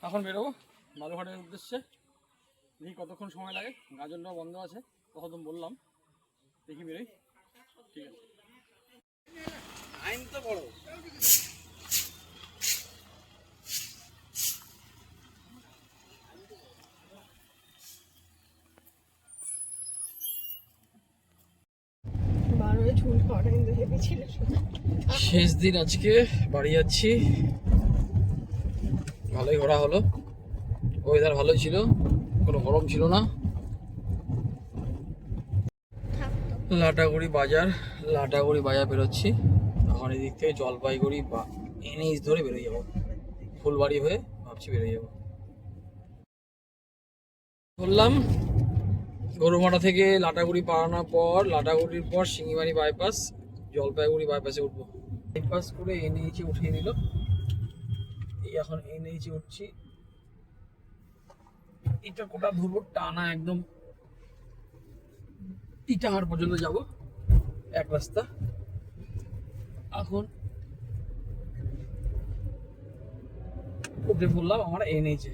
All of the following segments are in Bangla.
এখন বেরোবো বালুঘাটের উদ্দেশ্যে। দেখি কতক্ষণ সময় লাগে, গাজলটাও বন্ধ আছে কতক্ষণ বললাম, দেখি বেরোই। ঠিক আছে, আইন তো বড়। শেষ দিন আজকে, বাড়ি যাচ্ছি। ভালোই ঘোরা হলো, ওয়েদার ভালোই ছিল, কোনো গরম ছিল না। লাটাগুড়ি বাজার বেরোচ্ছি এখন। এদিক থেকে জলপাইগুড়ি বা এনএইচ ধরে বেরোয় যাবো, ফুলবাড়ি হয়ে ভাবছি বেরোয় যাবো। বললাম গরুমারা থেকে লাটাগুড়ি পাড়ানোর পর, লাটাগুড়ির পর শিঙিমারি বাইপাস, জলপাইগুড়ি বাইপাসে উঠবো। বাইপাস করে এনএইচে উঠিয়ে দিল। এই এখন এনএইচে উঠছি, এটা কোটা ধরবো টানা একদম ইটাহার পর্যন্ত যাব এক রাস্তা। এখন উঠে পড়লাম আমরা এনএইচে।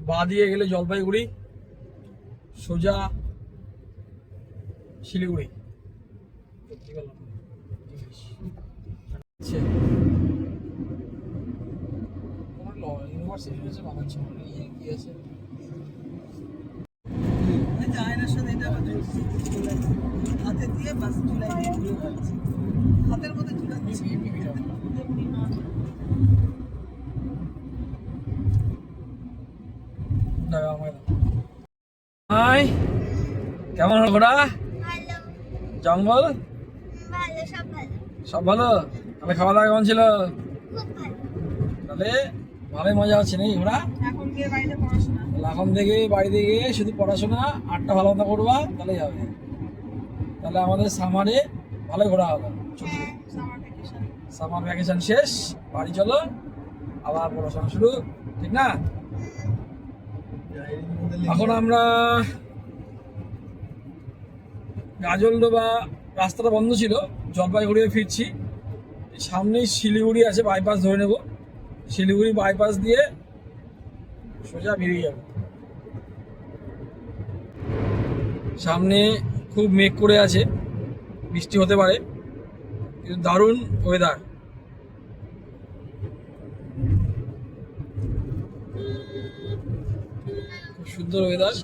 বা দিয়ে গেলে জলপাইগুড়ি, সোজা শিলিগুড়ি। ইউনিভার্সিটি হচ্ছে বানাচ্ছে, কি আছে হাতে দিয়ে বাস চুলাই দিয়ে হাতের মধ্যে চুলাচ্ছি। হাই, কেমন হলো ঘোড়া? জঙ্গল সব ভালো। তাহলে খাওয়া দাওয়া কেমন ছিল? তাহলে ভালোই মজা হচ্ছে নাকি ঘোড়া? এখন থেকে বাড়িতে গিয়ে শুধু পড়াশোনা, আটটা ভালো মতো করবা, তাহলেই হবে। তাহলে আমাদের সামারে ভালোই ঘোরা হবে। সামার ভ্যাকেশন শেষ, বাড়ি চলো, আবার পড়াশোনা শুরু, ঠিক না? এখন আমরা গাজলডোবা রাস্তাটা বন্ধ ছিল, জলপাইগুড়ি ফিরছি। সামনেই শিলিগুড়ি আছে, বাইপাস ধরে নেব। শিলিগুড়ি বাইপাস দিয়ে সোজা বেরিয়ে যাব। সামনে খুব মেঘ করে আছে, বৃষ্টি হতে পারে, কিন্তু দারুণ ওয়েদার। খুব সুন্দর ওয়েদার।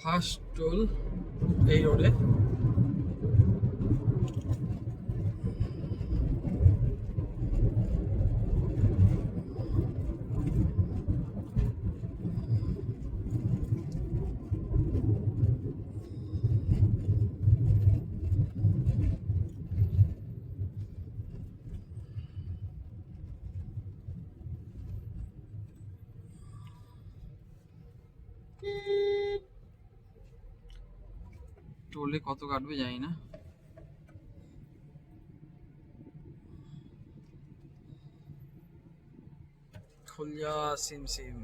ফার্স্ট টোল এই রোডে। টোলে কত কাটবে জানি না। খুলজা সিম সিম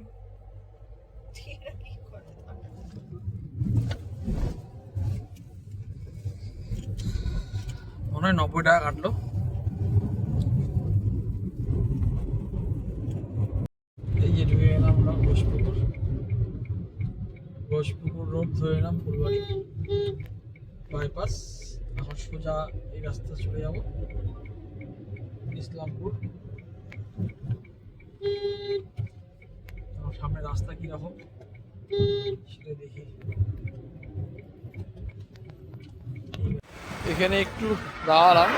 মনে হয় 90 টাকা কাটলো। এই যে ঢুকে গেলাম আমরা ঘোষপুকুর রোড ধরে এলাম, ফুলবাড়ি বাইপাস। এখন সোজা এই রাস্তা চলে যাব ইসলামপুর। সামনে রাস্তা কিরকম সেটা দেখি। এখানে একটু দাঁড়ালাম,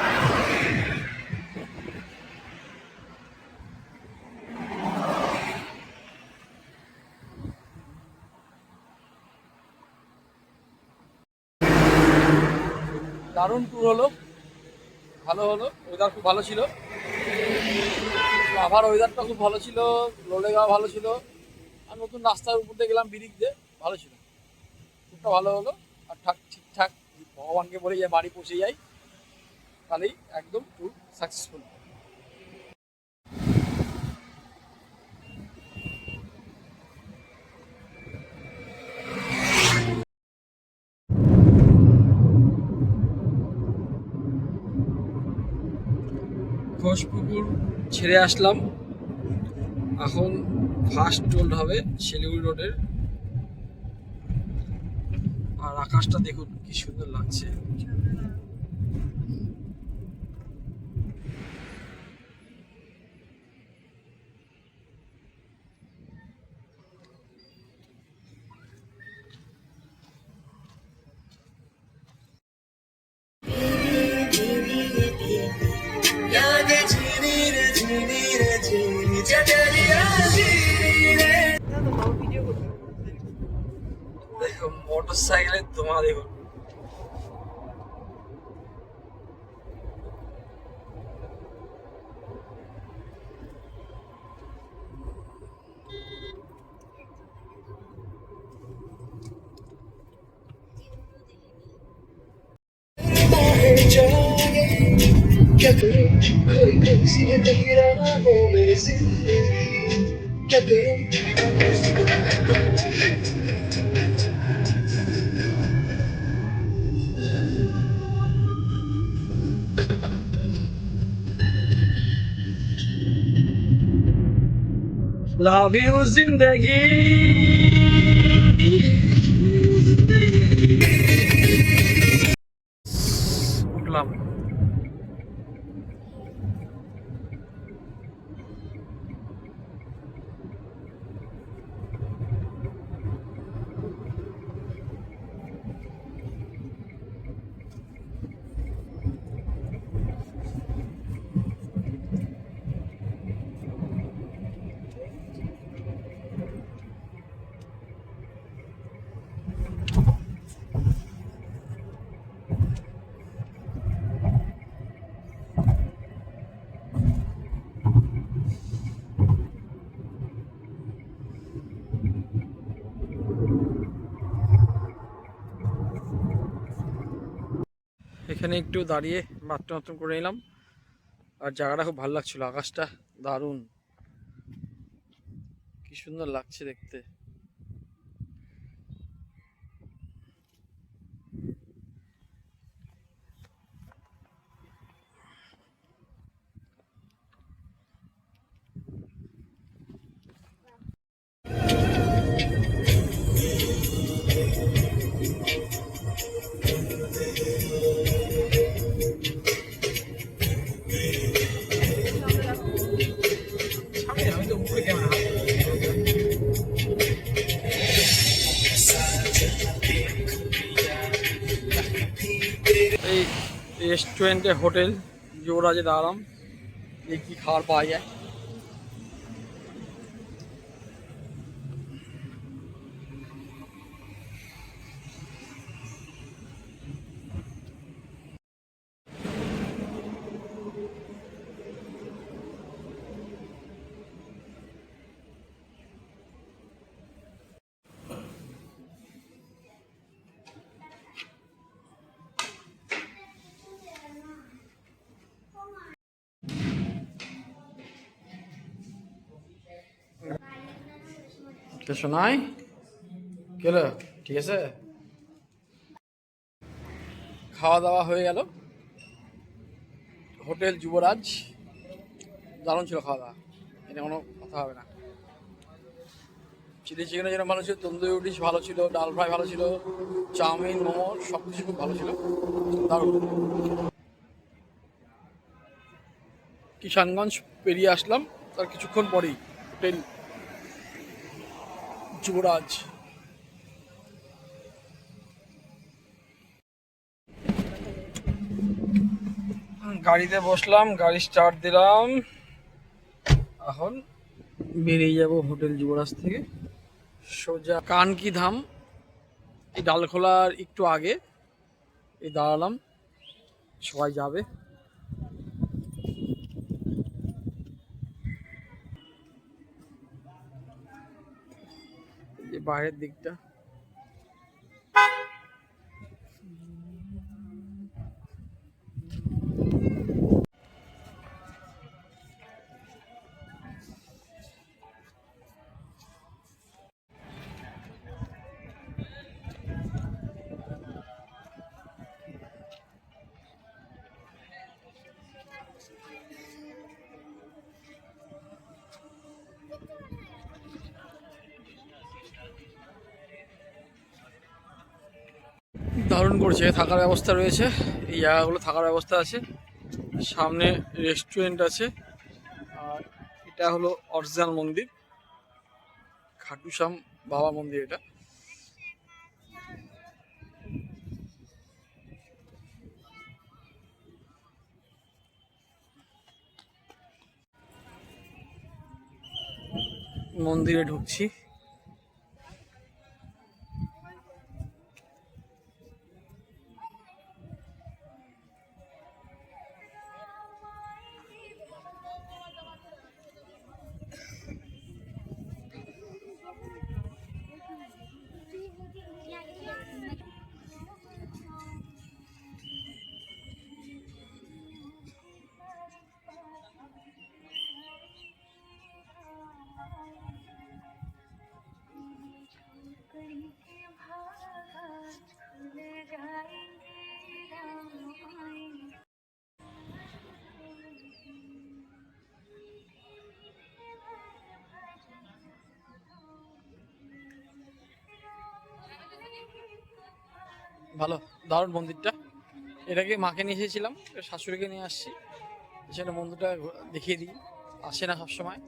দারুণ ট্যুর হলো, ভালো হলো। ওয়েদার খুব ভালো ছিল, আবার ওয়েদারটা খুব ভালো ছিল, লোলেগাঁও ভালো ছিল, আর নতুন রাস্তার উপর দিয়ে গেলাম ব্রিজ দিয়ে, ভালো ছিল। ট্যুরটা ভালো হলো। আর ঠিকঠাক ভগবানকে বলে যে বাড়ি পৌঁছে যাই, তাহলেই একদম ট্যুর সাকসেসফুল। ঘোষপুকুর ছেড়ে আসলাম, এখন ফার্স্ট টোল হবে শিলিগুড়ি রোডের। আর আকাশটা দেখুন কি সুন্দর লাগছে। দেখো মোটর সাইকেলের ধোঁয়া দেখুন। Love you জিন্দেগি। উঠলাম। এখানে একটু দাঁড়িয়ে বাথরুম করে নিলাম। আর জায়গাটা খুব ভালো লাগছিল, আকাশটা দারুণ, কি সুন্দর লাগছে দেখতে। আমি তো উপরে ক্যামেরা এই রেস্টুরেন্টে হোটেল যুবরাজে দাঁড়ালাম, দেখি কি খাবার পাওয়া যায়। শোনাই গেল, ঠিক আছে। খাওয়া দাওয়া হয়ে গেল, হোটেল যুবরাজ, দারুণ ছিল খাওয়া দাওয়া, এটা কোনো কথা হবে না। চিলি চিকেনের জন্য ভালো ছিল, তন্দুরি রুটি ভালো ছিল, ডাল ফ্রাই ভালো ছিল, চাউমিন মোমো সব কিছু খুব ভালো ছিল, দারুণ। কিষানগঞ্জ পেরিয়ে আসলাম, তার কিছুক্ষণ পরেই হোটেল যুবরাজ। গাড়িতে বসলাম, গাড়ি স্টার্ট দিলাম, এখন বেরিয়ে যাব হোটেল যুবরাজ থেকে সোজা কানকি ধাম। এই ডালখোলার একটু আগে এই দাঁড়ালাম, সবাই যাবে। এই বাইরের দিকটা দারুণ করছে, থাকার ব্যবস্থা রয়েছে, এই জায়গাগুলো থাকার ব্যবস্থা আছে, সামনে রেস্টুরেন্ট আছে। আর এটা হলো অরিজিনাল মন্দির, খাটুশ্যাম বাবা মন্দির এটা। মন্দিরে ঢুকছি। ভালো, দারুণ মন্দিরটা। এটাকে মাকে নিয়ে এসেছিলাম, শাশুড়িকে নিয়ে আসছি, সেটা মন্দিরটা দেখিয়ে দিই, আসে না সবসময়।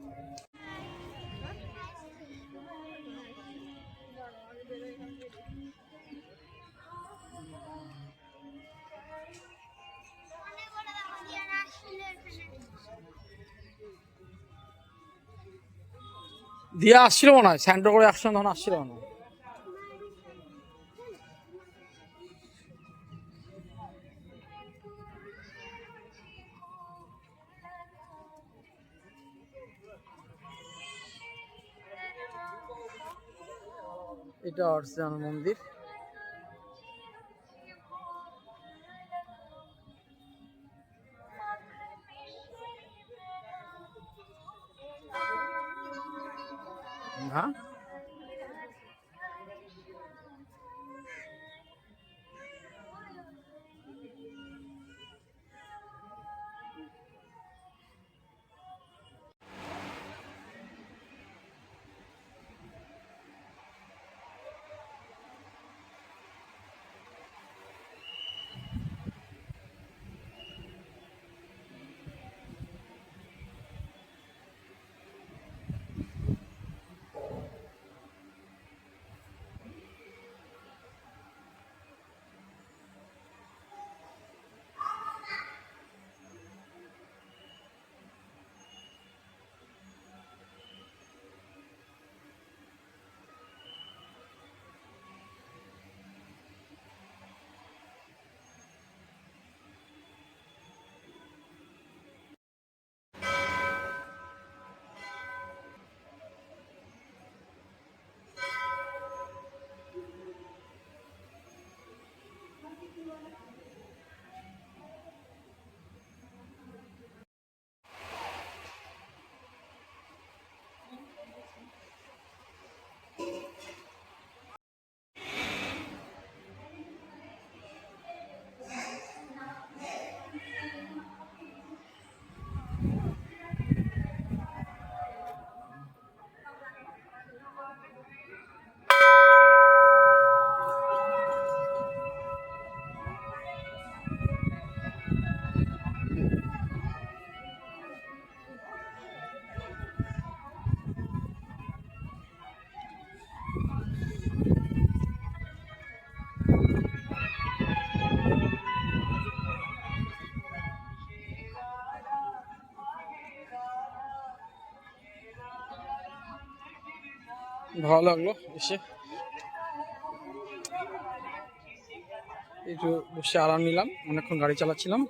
দিয়া আসছিল মনে হয়, স্যান্টো করে একসঙ্গে তখন আসছিল মনে হয়। এটা অরিজিনাল মন্দির। হ্যাঁ, ভালো লাগলো এসে, একটু বসে আরাম নিলাম, অনেকক্ষণ গাড়ি চালাচ্ছিলাম।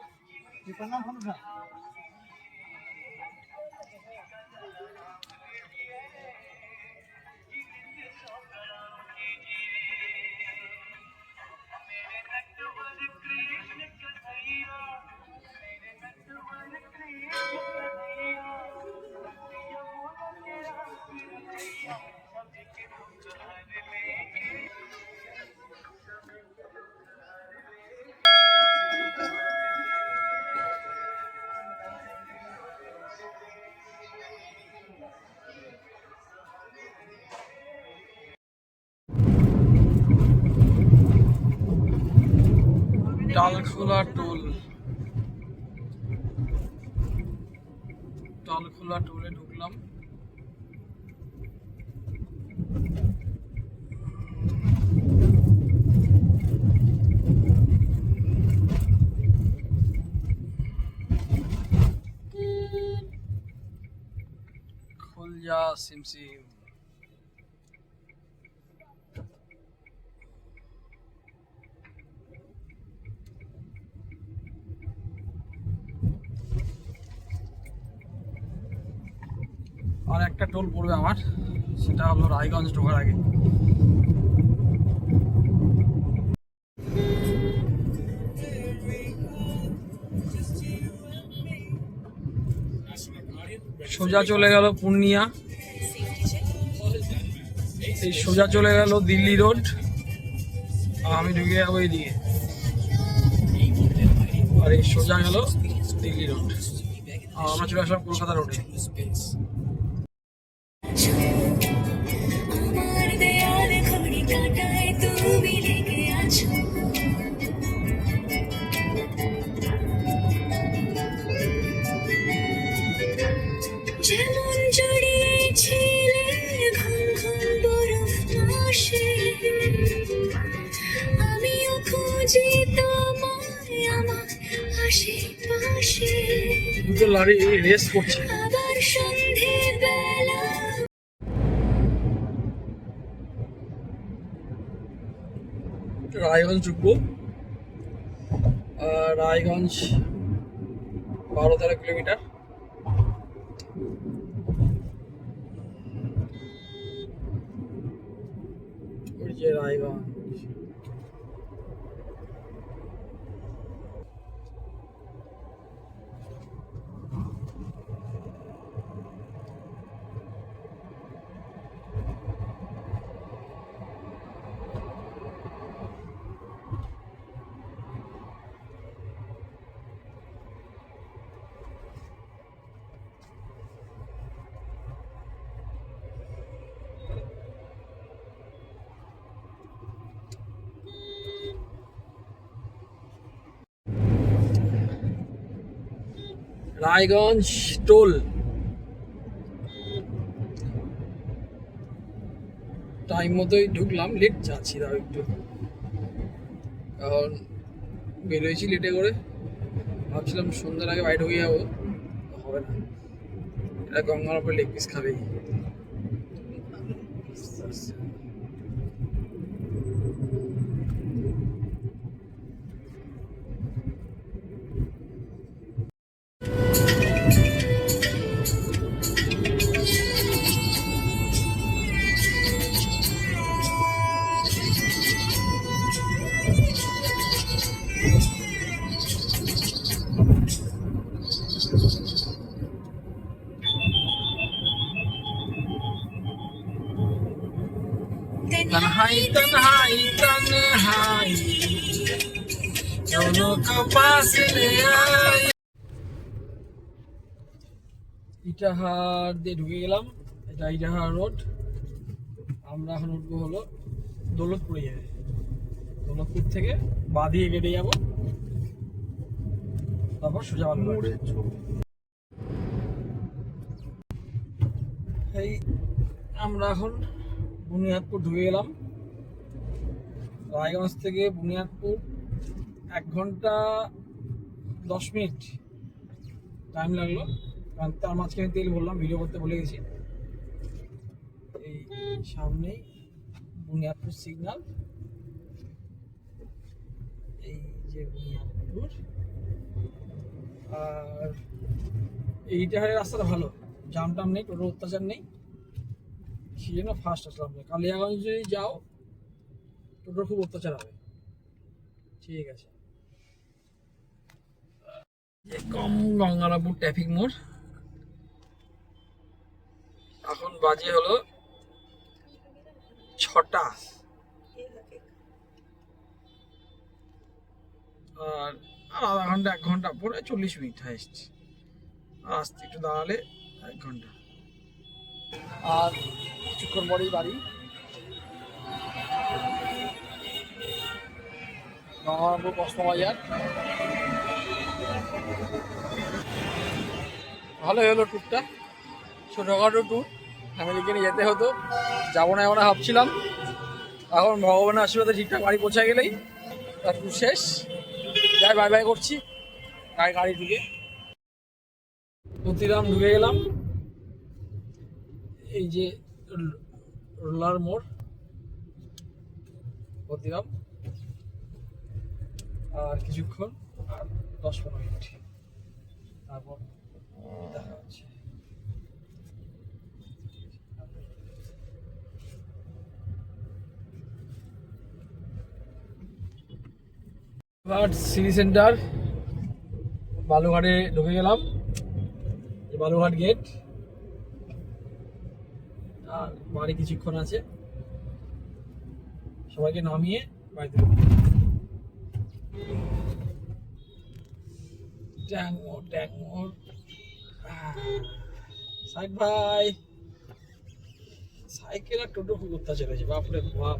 ডালখোলা টোল, ডালখোলা টোলে ঢুকলাম। খুলজা সিমসিম। আর একটা টোল পড়বে আমার, সেটা হলো রায়গঞ্জ ঢোকার আগে। সোজা চলে গেল পূর্ণিয়া, এই সোজা চলে গেল দিল্লি রোড, আর আমি ঢুকে যাবো এইদিকে, আর এই সোজা গেল দিল্লি রোড, আর আমরা চলে আসলাম কলকাতা রোডে। দুটো লরি রেস করছে। রায়গঞ্জ ঢুকবো, রায়গঞ্জ 12-13 কিলোমিটার। ওই যে রায়গঞ্জ। রায়গঞ্জ টোল, টাইম মতোই ঢুকলাম, লেট যাচ্ছি তাও একটু, কারণ বেরোয়েছি লেটে করে, ভাবছিলাম সন্ধ্যার আগে বাইরে ঢুকে যাবো, হবে না, এটা গঙ্গার উপরে লেগ পিস খাবেই। तन्हाई तन्हाई तन्हाई दोनों को पास ले आई। ইটাহার দিয়ে ঢুকে গেলাম, এটা ইটাহার রোড। আমরা এখন উঠবো হলো দৌলতপুরে যাবে, দৌলতপুর থেকে বাঁ দিয়ে কেটে যাবো, তারপর সোজা বাংলা। এই আমরা এখন বুনিয়াদপুর ঢুকে গেলাম। রায়গঞ্জ থেকে বুনিয়াদপুর 1 ঘন্টা 10 মিনিট টাইম লাগলো, কারণ তার মাঝখানে তেল বললাম, ভিডিও করতে ভুলে গেছি। এই সামনেই বুনিয়াদপুর সিগন্যাল, এই যে বুনিয়াদপুর। আর এইটা রাস্তাটা ভালো, জাম টাম নেই, টোটো অত্যাচার নেই, সেই জন্য ফার্স্ট আসলাম। কালিয়াগঞ্জ যদি যাও টোটোর খুব অত্যাচার হবে। ঠিক আছে, কম গঙ্গারামপুর ট্রাফিক মোড়। এখন বাজে হলো 6টা, আর আধা ঘন্টা 1 ঘন্টা পরে 40 মিনিট হাইস্ট, আর আসতে একটু দাঁড়ালে 1 ঘন্টা। আর কিছুক্ষণ পরেই বাড়ি। গঙ্গারামপুর কসমবাজার। ভালোই হলো ট্যুরটা, ছোটোখাটো ট্যুর, ফ্যামিলিকে নিয়ে যেতে হতো, যাবো না এমন ভাবছিলাম। এখন ভগবানের আশীর্বাদে ঠিকঠাক বাড়ি পৌঁছে গেলেই তার ট্যুর শেষ। যাই বাই বাই করছি গাড়ি ঢুকে। মতিরাম ঢুকে গেলাম, এই যে রোলার মোড় মতিরাম। আর কিছুক্ষণ, আর 10-15 মিনিট, তারপর দেখা হচ্ছে। সিটি সেন্টার বালুঘাটে ঢুকে গেলাম, বালুঘাট গেট। আর বাড়ি কিছুক্ষণ আছে, সবাইকে নামিয়ে বাড়িতে ট্যাংমোর সাইড ভাই। সাইকেল আর টোটো খুব অত্যাচার হয়েছে, বাপরে বাপ।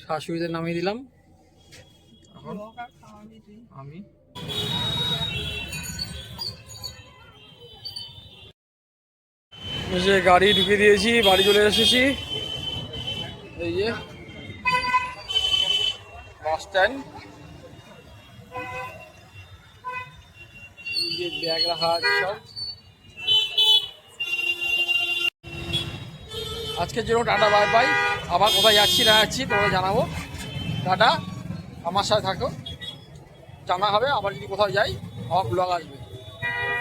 শাশুড়িদের নামিয়ে দিলাম, এখন আমি যে গাড়ি ঢুকে দিয়েছি, বাড়ি চলে এসেছি। এই যে বাস স্ট্যান্ড, এই যে ব্যাগ রাখা আছে সব। আজকের জন্য টাটা বাই বাই। আবার কোথায় যাচ্ছি না যাচ্ছি তোমরা জানাবো। টাটা, আমার সাথে থাকো, জানা হবে। আবার যদি কোথাও যাই আমার ব্লগ আসবে।